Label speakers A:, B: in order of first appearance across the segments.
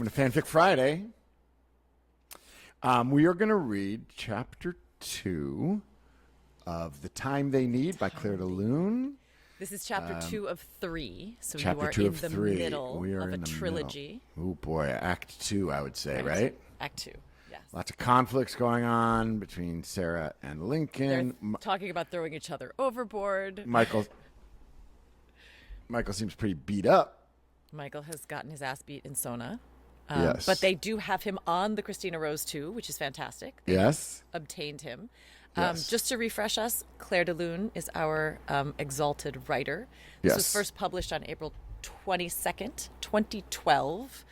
A: welcome to FanFic Friday. We are going to read Chapter 2 of The Time They Need by Claire de Lune.
B: This is Chapter 2 of 3, so you
A: Chapter
B: are
A: 2
B: in
A: of
B: the
A: 3.
B: middle
A: We are
B: of a
A: in the
B: trilogy.
A: Oh boy, Act 2, I would say, right?
B: Act 2, yes.
A: Lots of conflicts going on between Sarah and Lincoln.
B: They're talking about throwing each other overboard.
A: Michael seems pretty beat up.
B: Michael has gotten his ass beat in Sona.
A: Yes.
B: But they do have him on the Christina Rose 2, which is fantastic. They
A: Yes.
B: obtained him.
A: Yes.
B: Just to refresh us, Claire de Lune is our exalted writer. This
A: Yes.
B: was first published on April 22nd, 2012,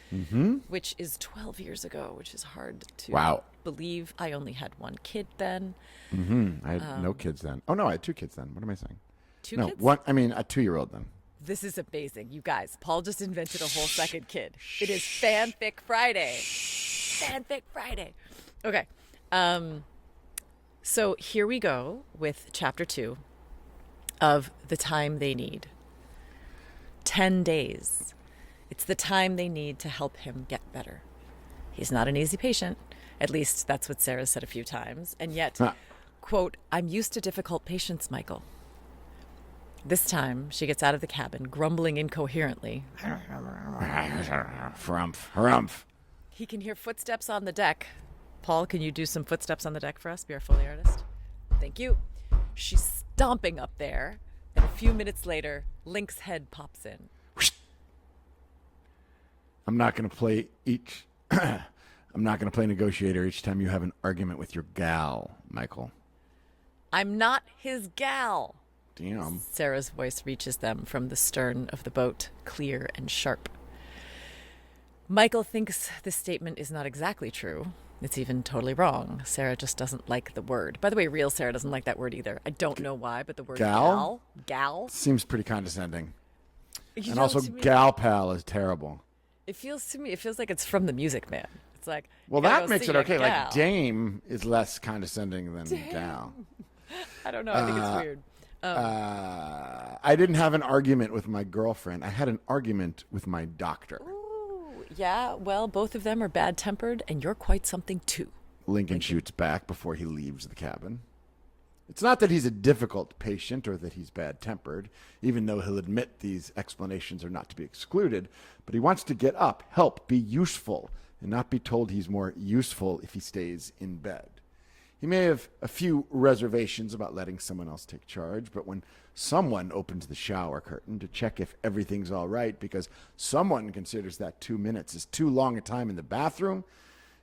B: which is 12 years ago, which is hard to believe. I only had one kid then.
A: I had no kids then. Oh, no, I had 2 kids then. What am I saying?
B: Two
A: no,
B: kids?
A: one. I mean, a 2-year-old then.
B: This is amazing. You guys, Paul just invented a whole second kid. It is Fanfic Friday. Fanfic Friday. Okay. So here we go with Chapter 2 of The Time They Need. 10 days. It's the time they need to help him get better. He's not an easy patient. At least that's what Sarah said a few times. And yet, quote, I'm used to difficult patients, Michael. This time, she gets out of the cabin, grumbling incoherently.
A: Harumph.
B: He can hear footsteps on the deck. Paul, can you do some footsteps on the deck for us? Be our Foley artist. Thank you. She's stomping up there, and a few minutes later, Link's head pops in.
A: I'm not going to play negotiator each time you have an argument with your gal, Michael.
B: I'm not his gal.
A: Damn.
B: Sarah's voice reaches them from the stern of the boat, clear and sharp. Michael thinks this statement is not exactly true. It's even totally wrong. Sarah just doesn't like the word. By the way, real Sarah doesn't like that word either. I don't know why, but the word gal
A: seems pretty condescending.
B: You
A: And
B: know,
A: also
B: to me,
A: gal pal is terrible.
B: it feels like it's from the Music Man. It's like,
A: Well,
B: you gotta
A: that
B: go
A: makes
B: see
A: it
B: your
A: okay.
B: gal.
A: Like dame is less condescending than gal.
B: I don't know. I think it's weird.
A: I didn't have an argument with my girlfriend. I had an argument with my doctor.
B: Ooh, yeah, well, both of them are bad-tempered, and you're quite something, too.
A: Lincoln shoots back before he leaves the cabin. It's not that he's a difficult patient or that he's bad-tempered, even though he'll admit these explanations are not to be excluded, but he wants to get up, help, be useful, and not be told he's more useful if he stays in bed. He may have a few reservations about letting someone else take charge, but when someone opens the shower curtain to check if everything's all right because someone considers that 2 minutes is too long a time in the bathroom,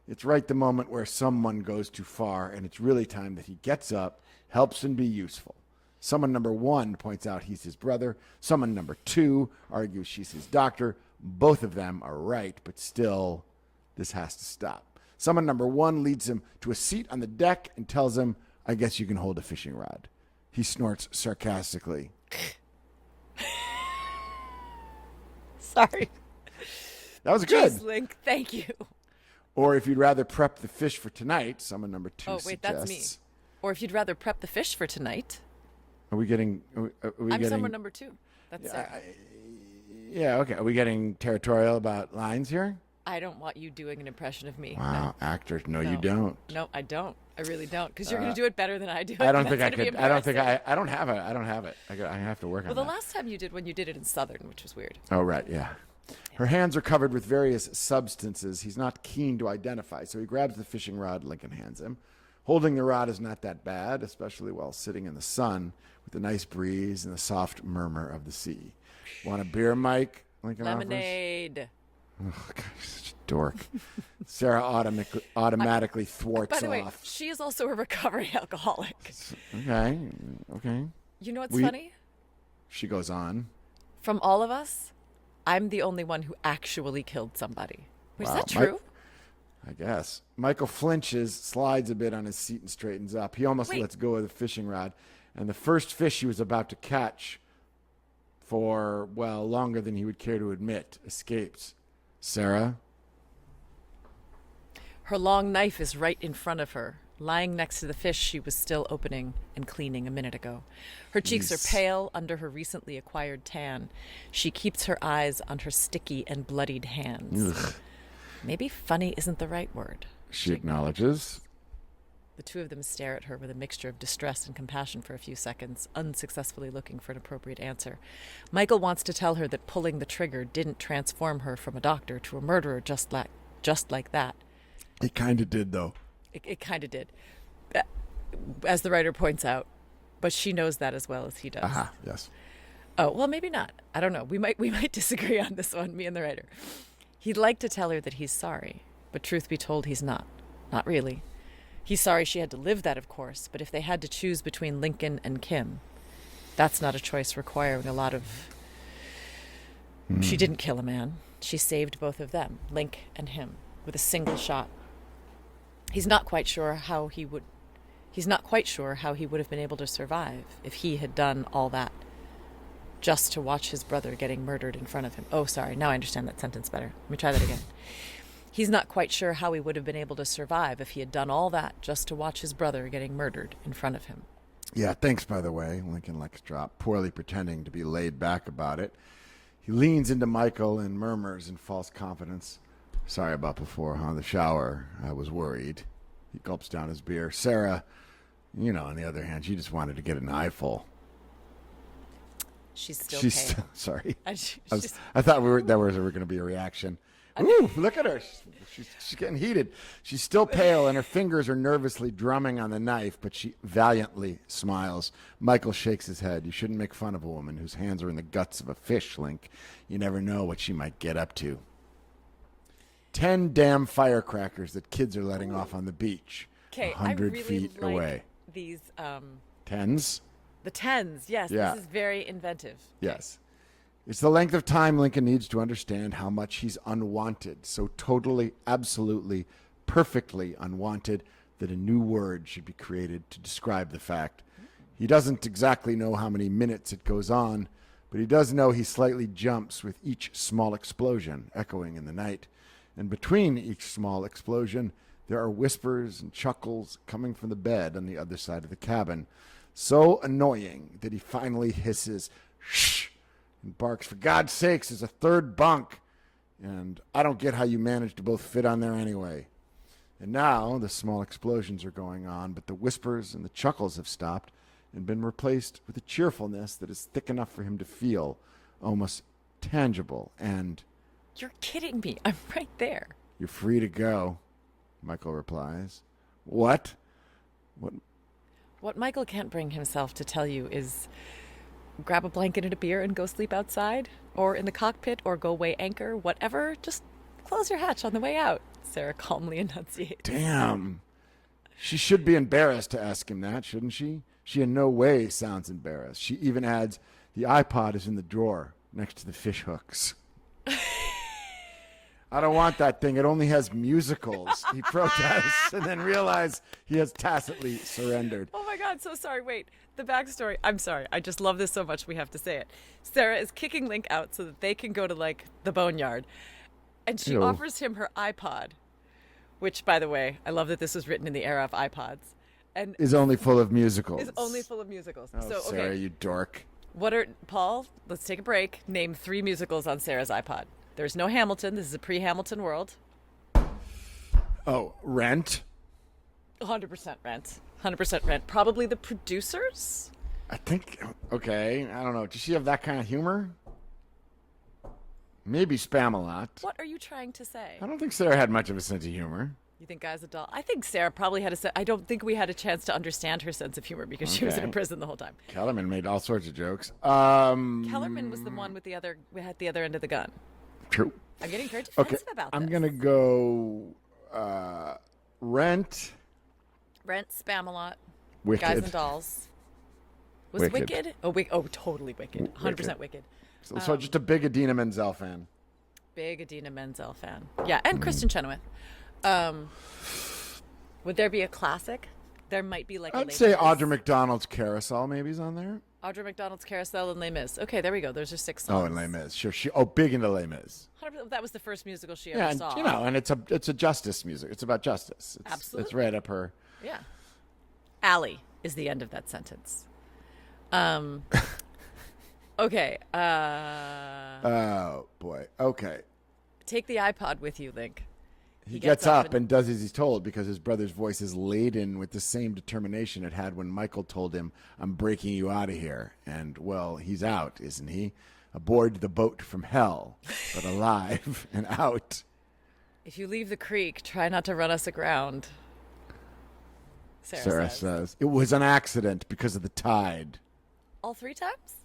A: it's right the moment where someone goes too far, and it's really time that he gets up, helps, and be useful. Someone number 1 points out he's his brother. Someone number 2 argues she's his doctor. Both of them are right, but still, this has to stop. Someone number 1 leads him to a seat on the deck and tells him, I guess you can hold a fishing rod. He snorts sarcastically.
B: Sorry.
A: That was good.
B: Jeez, Link, thank you.
A: Or if you'd rather prep the fish for tonight, someone number 2
B: Oh, wait,
A: suggests.
B: that's me. Or if you'd rather prep the fish for tonight.
A: Are we getting...
B: I'm someone number 2. That's it.
A: Yeah, okay. Are we getting territorial about lines here?
B: I don't want you doing an impression of me.
A: Wow, actors. No, you
B: No.
A: don't.
B: No, I don't. I really don't. Because you're going to do it better than I do.
A: I don't
B: and
A: think I
B: that's gonna
A: could.
B: be
A: I don't think
B: embarrassing.
A: I don't have it. I don't have it. I have to work on
B: Well, the
A: that.
B: last time you did when you did it in Southern, which was weird.
A: Oh, right, yeah. Her hands are covered with various substances he's not keen to identify, so he grabs the fishing rod Lincoln hands him. Holding the rod is not that bad, especially while sitting in the sun with the nice breeze and the soft murmur of the sea. Want a beer, Mike? Lincoln offers.
B: Lemonade.
A: Oh, gosh, such a dork. Sarah automatically thwarts
B: By the way,
A: off.
B: she is also a recovering alcoholic.
A: Okay.
B: You know what's funny?
A: She goes on.
B: From all of us, I'm the only one who actually killed somebody. Wait,
A: Wow,
B: is that true?
A: I guess. Michael flinches, slides a bit on his seat, and straightens up. He almost lets go of the fishing rod, and the first fish he was about to catch for, well, longer than he would care to admit, escapes. Sarah?
B: Her long knife is right in front of her, lying next to the fish she was still opening and cleaning a minute ago. Her cheeks are pale under her recently acquired tan. She keeps her eyes on her sticky and bloodied hands.
A: Ugh.
B: Maybe funny isn't the right word.
A: She acknowledges.
B: The two of them stare at her with a mixture of distress and compassion for a few seconds, unsuccessfully looking for an appropriate answer. Michael wants to tell her that pulling the trigger didn't transform her from a doctor to a murderer just like that.
A: It kind of did, though.
B: It kind of did, as the writer points out, but she knows that as well as he does.
A: Aha, yes.
B: Oh, well, maybe not. I don't know. We might disagree on this one, me and the writer. He'd like to tell her that he's sorry, but truth be told, he's not. Not really. He's sorry she had to live that, of course, but if they had to choose between Lincoln and Kim, that's not a choice requiring a lot of... She didn't kill a man. She saved both of them, Link and him, with a single shot. He's not quite sure how he would have been able to survive if he had done all that just to watch his brother getting murdered in front of him. Oh, sorry. Now I understand that sentence better. Let me try that again. He's not quite sure how he would have been able to survive if he had done all that just to watch his brother getting murdered in front of him.
A: Yeah, thanks, by the way. Lincoln lets drop, poorly pretending to be laid back about it. He leans into Michael and murmurs in false confidence. Sorry about before, huh? The shower. I was worried. He gulps down his beer. Sarah, on the other hand, she just wanted to get an eyeful.
B: She's still pale.
A: Sorry. I
B: She's
A: thought there was going to be a reaction. Ooh, look at her. She's getting heated. She's still pale, and her fingers are nervously drumming on the knife, but she valiantly smiles. Michael shakes his head. You shouldn't make fun of a woman whose hands are in the guts of a fish, Link. You never know what she might get up to. 10 damn firecrackers that kids are letting off on the beach.
B: Okay,
A: 100
B: really
A: feet
B: like
A: away.
B: These,
A: Tens?
B: the tens, yes.
A: Yeah.
B: This is very inventive.
A: Yes. It's the length of time Lincoln needs to understand how much he's unwanted, so totally, absolutely, perfectly unwanted that a new word should be created to describe the fact. He doesn't exactly know how many minutes it goes on, but he does know he slightly jumps with each small explosion echoing in the night. And between each small explosion, there are whispers and chuckles coming from the bed on the other side of the cabin, so annoying that he finally hisses, "Shh!" and barks, "For God's sakes, there's a third bunk. And I don't get how you managed to both fit on there anyway." And now the small explosions are going on, but the whispers and the chuckles have stopped and been replaced with a cheerfulness that is thick enough for him to feel, almost tangible. And
B: You're kidding me. I'm right there.
A: "You're free to go," Michael replies. What?
B: What Michael can't bring himself to tell you is grab a blanket and a beer and go sleep outside, or in the cockpit, or go weigh anchor, whatever. Just close your hatch on the way out, Sarah calmly enunciates.
A: Damn. She should be embarrassed to ask him that, shouldn't she? She in no way sounds embarrassed. She even adds, "The iPod is in the drawer next to the fish hooks." "I don't want that thing. It only has musicals," he protests, and then realizes he has tacitly surrendered.
B: Oh my God, so sorry. Wait, the backstory. I'm sorry. I just love this so much we have to say it. Sarah is kicking Link out so that they can go to, the boneyard. And she
A: Ew.
B: offers him her iPod, which, by the way, I love that this was written in the era of iPods. And
A: Is only full of musicals.
B: is only full of musicals.
A: Oh,
B: So,
A: Sarah,
B: okay.
A: you dork.
B: Paul, let's take a break. Name 3 musicals on Sarah's iPod. There's no Hamilton. This is a pre-Hamilton world.
A: Oh, Rent?
B: 100% Rent. 100% Rent. Probably The Producers?
A: I think, okay, I don't know. Does she have that kind of humor? Maybe Spamalot.
B: What are you trying to say?
A: I don't think Sarah had much of a sense of humor.
B: You think Guy's a doll? I think Sarah probably had I don't think we had a chance to understand her sense of humor because she was in a
A: Okay.
B: prison the whole time.
A: Kellerman made all sorts of jokes.
B: Kellerman was the one with we had the other end of the gun.
A: True.
B: I'm getting very
A: Okay,
B: defensive about this.
A: I'm going to go Rent,
B: Rent, Spamalot,
A: Wicked.
B: Guys and Dolls. Was
A: Wicked.
B: Wicked? Oh, totally Wicked. 100% Wicked.
A: So just a big Idina Menzel fan.
B: Big Idina Menzel fan. Yeah, and Kristen Chenoweth. Would there be a classic? There might be a
A: I'd
B: Les
A: say
B: Mis.
A: Audra McDonald's Carousel maybe is on there.
B: Audra McDonald's Carousel and Les Mis. Okay, there we go. Those are 6 songs.
A: Oh, and Les Mis. Sure. Big into Les Mis.
B: 100%, that was the first musical she
A: Yeah,
B: ever
A: and,
B: saw.
A: and it's a justice music. It's about justice. It's
B: Absolutely.
A: right up her.
B: Yeah. Allie is the end of that sentence. Okay.
A: Oh boy. Okay.
B: Take the iPod with you, Link.
A: He gets up and does as he's told because his brother's voice is laden with the same determination it had when Michael told him, "I'm breaking you out of here." And, well, he's out, isn't he? Aboard the boat from hell, but alive and out.
B: If you leave the creek, try not to run us aground.
A: Sarah says. It was an accident because of the tide.
B: All 3 times?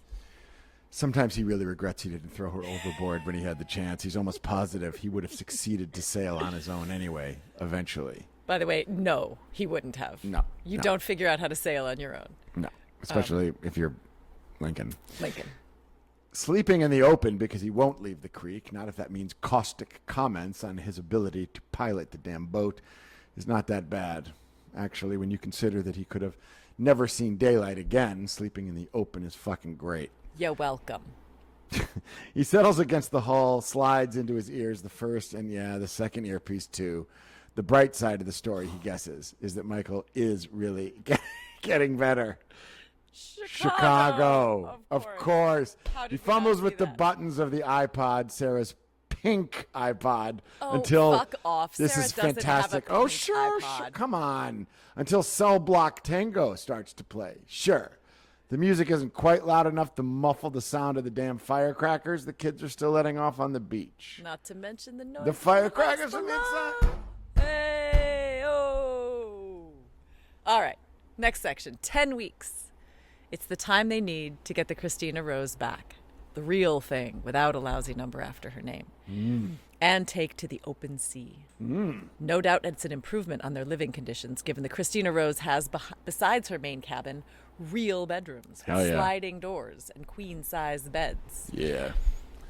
A: Sometimes he really regrets he didn't throw her overboard when he had the chance. He's almost positive he would have succeeded to sail on his own anyway, eventually.
B: By the way, no, he wouldn't have.
A: No.
B: You don't figure out how to sail on your own.
A: No, especially if you're Lincoln.
B: Lincoln.
A: Sleeping in the open because he won't leave the creek, not if that means caustic comments on his ability to pilot the damn boat, is not that bad. Actually, when you consider that he could have never seen daylight again, sleeping in the open is fucking great.
B: You're welcome.
A: He settles against the hull, slides into his ears the first and, the second earpiece, too. The bright side of the story, he guesses, is that Michael is really getting better. Chicago. Of course. He fumbles with the buttons of the iPod, Sarah's pink iPod, until
B: fuck off.
A: This
B: Sarah
A: is
B: doesn't
A: fantastic.
B: have a pink
A: Sure.
B: iPod.
A: Come on. Until Cell Block Tango starts to play. Sure. The music isn't quite loud enough to muffle the sound of the damn firecrackers the kids are still letting off on the beach.
B: Not to mention the noise.
A: The firecrackers from inside.
B: Hey, oh. All right. Next section. 10 weeks. It's the time they need to get the Christina Rose back. The real thing, without a lousy number after her name. And take to the open sea. No doubt it's an improvement on their living conditions, given the Christina Rose has, besides her main cabin, real bedrooms with sliding doors and queen-size beds.
A: Yeah.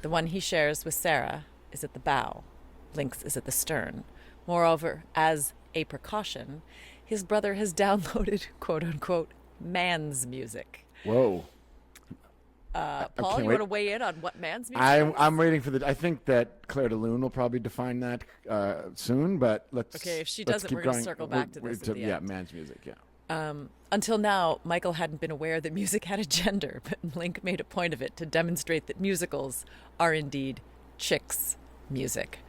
B: The one he shares with Sarah is at the bow. Link's is at the stern. Moreover, as a precaution, his brother has downloaded, quote-unquote, man's music.
A: Whoa.
B: Paul, you want to weigh in on what man's music is?
A: I'm waiting for I think that Claire de Lune will probably define that soon, but let's.
B: Okay, if she
A: let's
B: doesn't,
A: keep
B: we're going to
A: going.
B: circle back to this at the end.
A: Man's music, yeah.
B: Until now, Michael hadn't been aware that music had a gender, but Link made a point of it to demonstrate that musicals are indeed chicks' music.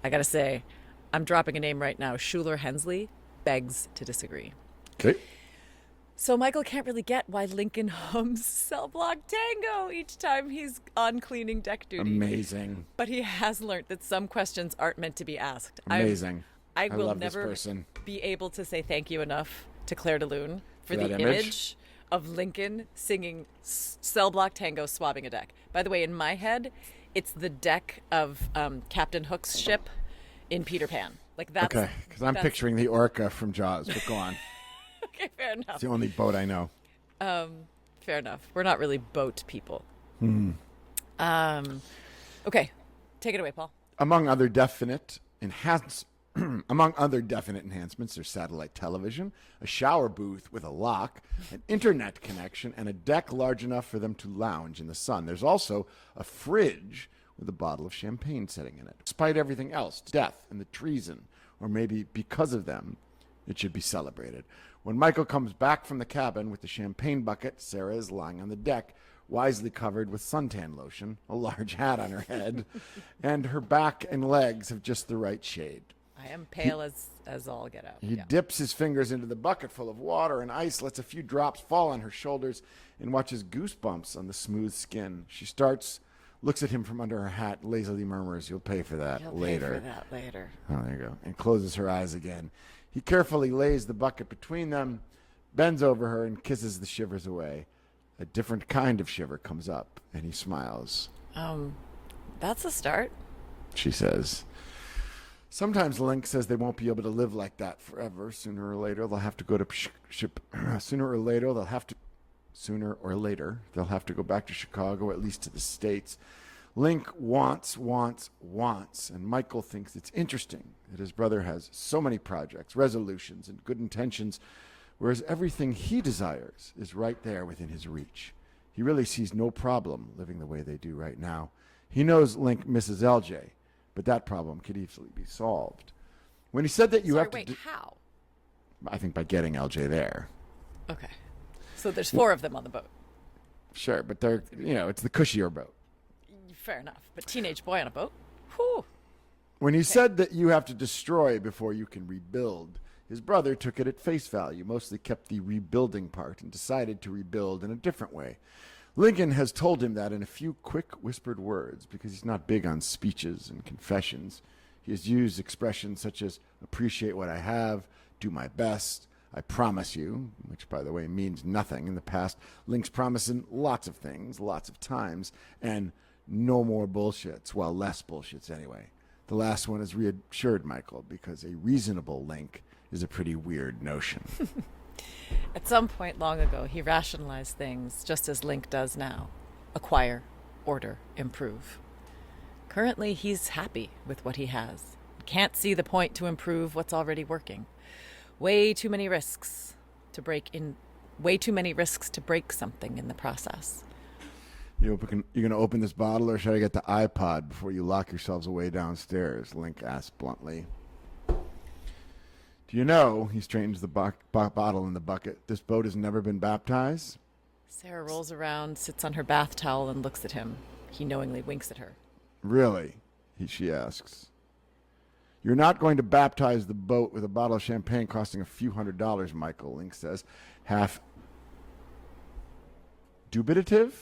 B: I gotta say, I'm dropping a name right now. Schuler Hensley begs to disagree.
A: Okay.
B: So Michael can't really get why Lincoln hums Cell Block Tango each time he's on cleaning deck duty.
A: Amazing.
B: But he has learned that some questions aren't meant to be asked.
A: Amazing.
B: I will
A: love
B: never
A: this person.
B: be able to say thank you enough to Claire de Lune for
A: that
B: the image of Lincoln singing Cell Block Tango swabbing a deck. By the way, in my head, it's the deck of Captain Hook's ship in Peter Pan. Like that's
A: Okay, because I'm picturing the orca from Jaws, but go on.
B: Okay, fair enough.
A: It's the only boat I know.
B: Fair enough. We're not really boat people. Okay, take it away, Paul.
A: Among other definite enhancements, there's satellite television, a shower booth with a lock, an internet connection, and a deck large enough for them to lounge in the sun. There's also a fridge with a bottle of champagne sitting in it. Despite everything else, death and the treason, or maybe because of them, it should be celebrated. When Michael comes back from the cabin with the champagne bucket, Sarah is lying on the deck, wisely covered with suntan lotion, a large hat on her head, and her back and legs have just the right shade.
B: I am pale as all get out.
A: He dips his fingers into the bucket full of water and ice, lets a few drops fall on her shoulders, and watches goosebumps on the smooth skin. She looks at him from under her hat, lazily murmurs, "You'll pay for that later."
B: Pay for that later.
A: Oh, there you go. And closes her eyes again. He carefully lays the bucket between them, bends over her, and kisses the shivers away. A different kind of shiver comes up, and he smiles.
B: That's a start.
A: She says. Sometimes Link says they won't be able to live like that forever. Sooner or later, they'll have to go to Sooner or later, they'll have to go back to Chicago, at least to the States. Link wants, and Michael thinks it's interesting that his brother has so many projects, resolutions, and good intentions, whereas everything he desires is right there within his reach. He really sees no problem living the way they do right now. He knows Link misses LJ, but that problem could easily be solved. When he said that
B: how?
A: I think by getting LJ there.
B: Okay. So there's 4 of them on the boat.
A: Sure, but it's the cushier boat.
B: Fair enough. But teenage boy on a boat? Whew.
A: When he said that you have to destroy before you can rebuild, his brother took it at face value, mostly kept the rebuilding part, and decided to rebuild in a different way. Lincoln has told him that in a few quick whispered words because he's not big on speeches and confessions. He has used expressions such as appreciate what I have, do my best, I promise you, which, by the way, means nothing. In the past, Link's promising lots of things, lots of times, and no more bullshits. Well, less bullshits anyway. The last one has reassured Michael because a reasonable Link is a pretty weird notion.
B: At some point long ago, he rationalized things just as Link does now. Acquire, order, improve. Currently, he's happy with what he has. Can't see the point to improve what's already working. Way too many risks to break something in the process.
A: You going to open this bottle, or should I get the iPod before you lock yourselves away downstairs? Link asked bluntly. Do you know, he straightens the bottle in the bucket, this boat has never been baptized?
B: Sarah rolls around, sits on her bath towel, and looks at him. He knowingly winks at her.
A: Really? She asks. You're not going to baptize the boat with a bottle of champagne costing a few $100s, Michael, Link says. Half dubitative?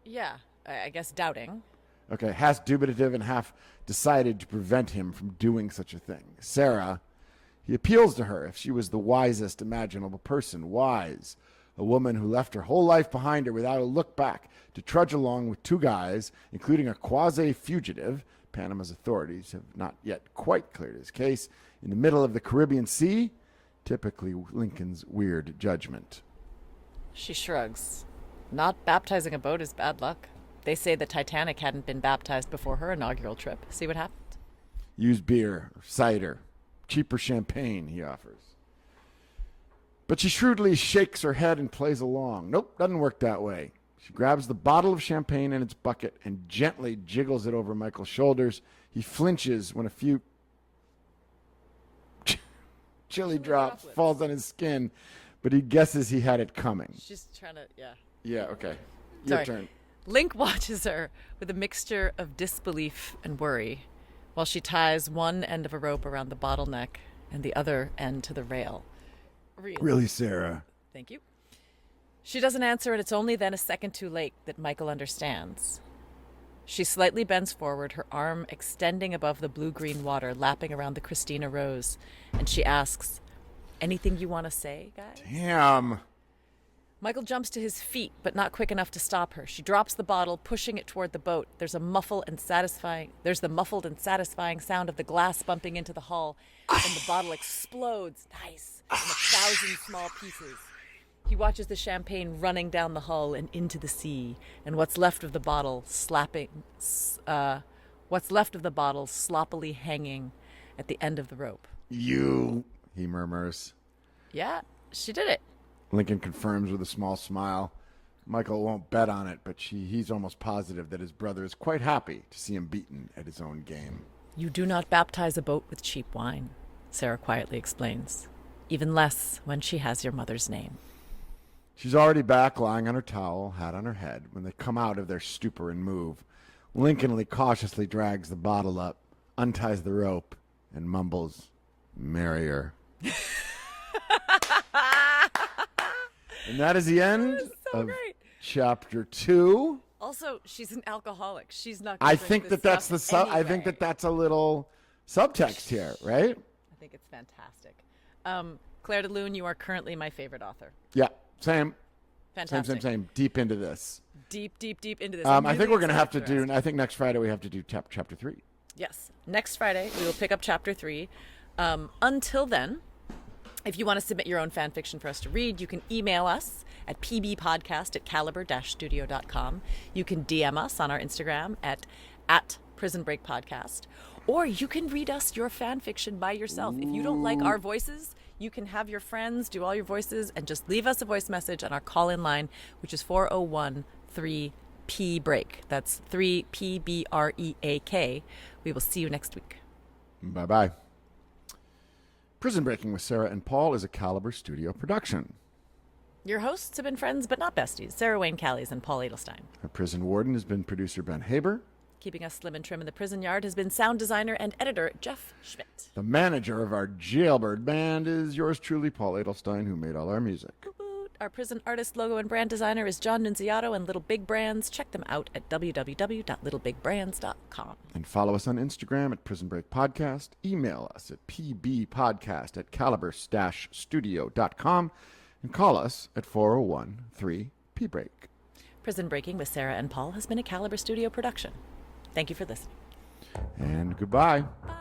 B: Yeah, I guess doubting.
A: Okay, half dubitative and half decided to prevent him from doing such a thing. Sarah, he appeals to her if she was the wisest imaginable person. Wise. A woman who left her whole life behind her without a look back to trudge along with two guys, including a quasi-fugitive. Panama's authorities have not yet quite cleared his case. In the middle of the Caribbean Sea, typically Lincoln's weird judgment.
B: She shrugs. Not baptizing a boat is bad luck. They say the Titanic hadn't been baptized before her inaugural trip. See what happened?
A: Use beer, cider, cheaper champagne, he offers. But she shrewdly shakes her head and plays along. Nope, doesn't work that way. She grabs the bottle of champagne in its bucket and gently jiggles it over Michael's shoulders. He flinches when a few chili drops falls on his skin, but he guesses he had it coming.
B: She's trying to, yeah.
A: Yeah, okay. Your
B: Sorry.
A: turn.
B: Link watches her with a mixture of disbelief and worry while she ties one end of a rope around the bottleneck and the other end to the rail.
A: Really, Sarah?
B: Thank you. She doesn't answer, and it's only then a second too late that Michael understands. She slightly bends forward, her arm extending above the blue-green water, lapping around the Christina Rose, and she asks, anything you want to say, guys?
A: Damn.
B: Michael jumps to his feet, but not quick enough to stop her. She drops the bottle, pushing it toward the boat. There's the muffled and satisfying sound of the glass bumping into the hull, and the bottle explodes, nice, in 1,000 small pieces. He watches the champagne running down the hull and into the sea, and what's left of the bottle sloppily hanging at the end of the rope.
A: You, he murmurs.
B: Yeah, she did it.
A: Lincoln confirms with a small smile. Michael won't bet on it, but he's almost positive that his brother is quite happy to see him beaten at his own game.
B: You do not baptize a boat with cheap wine, Sarah quietly explains. Even less when she has your mother's name.
A: She's already back, lying on her towel, hat on her head, when they come out of their stupor and move. Lincoln cautiously drags the bottle up, unties the rope, and mumbles, "Marry her." And that is the end of chapter 2.
B: Also, she's an alcoholic. She's not.
A: I think that's I think that's a little subtext here, right?
B: I think it's fantastic. Claire de Lune, you are currently my favorite author.
A: Yeah, same.
B: Fantastic.
A: Same. Deep into this.
B: Deep into this.
A: I think we're going to have to do. I think next Friday we have to do chapter 3.
B: Yes, next Friday we will pick up chapter 3. Until then, if you want to submit your own fan fiction for us to read, you can email us at pbpodcast@caliber-studio.com. You can DM us on our Instagram at Prison Break Podcast. Or you can read us your fan fiction by yourself. If you don't like our voices, you can have your friends do all your voices and just leave us a voice message on our call-in line, which is 401-3-P-BREAK. That's 3-P-B-R-E-A-K. We will see you next week.
A: Bye-bye. Prison Breaking with Sarah and Paul is a Caliber Studio production.
B: Your hosts have been friends but not besties, Sarah Wayne Callies and Paul Adelstein.
A: Our prison warden has been producer Ben Haber.
B: Keeping us slim and trim in the prison yard has been sound designer and editor Jeff Schmidt.
A: The manager of our Jailbird band is yours truly, Paul Adelstein, who made all our music.
B: Our prison artist, logo, and brand designer is John Nunziato and Little Big Brands. Check them out at www.littlebig.brands.com.
A: And follow us on Instagram at Prison Break Podcast. Email us at pbpodcast@caliber-studio.com. And call us at 401-3-P-Break.
B: Prison Breaking with Sarah and Paul has been a Caliber Studio production. Thank you for listening.
A: And goodbye.
B: Bye.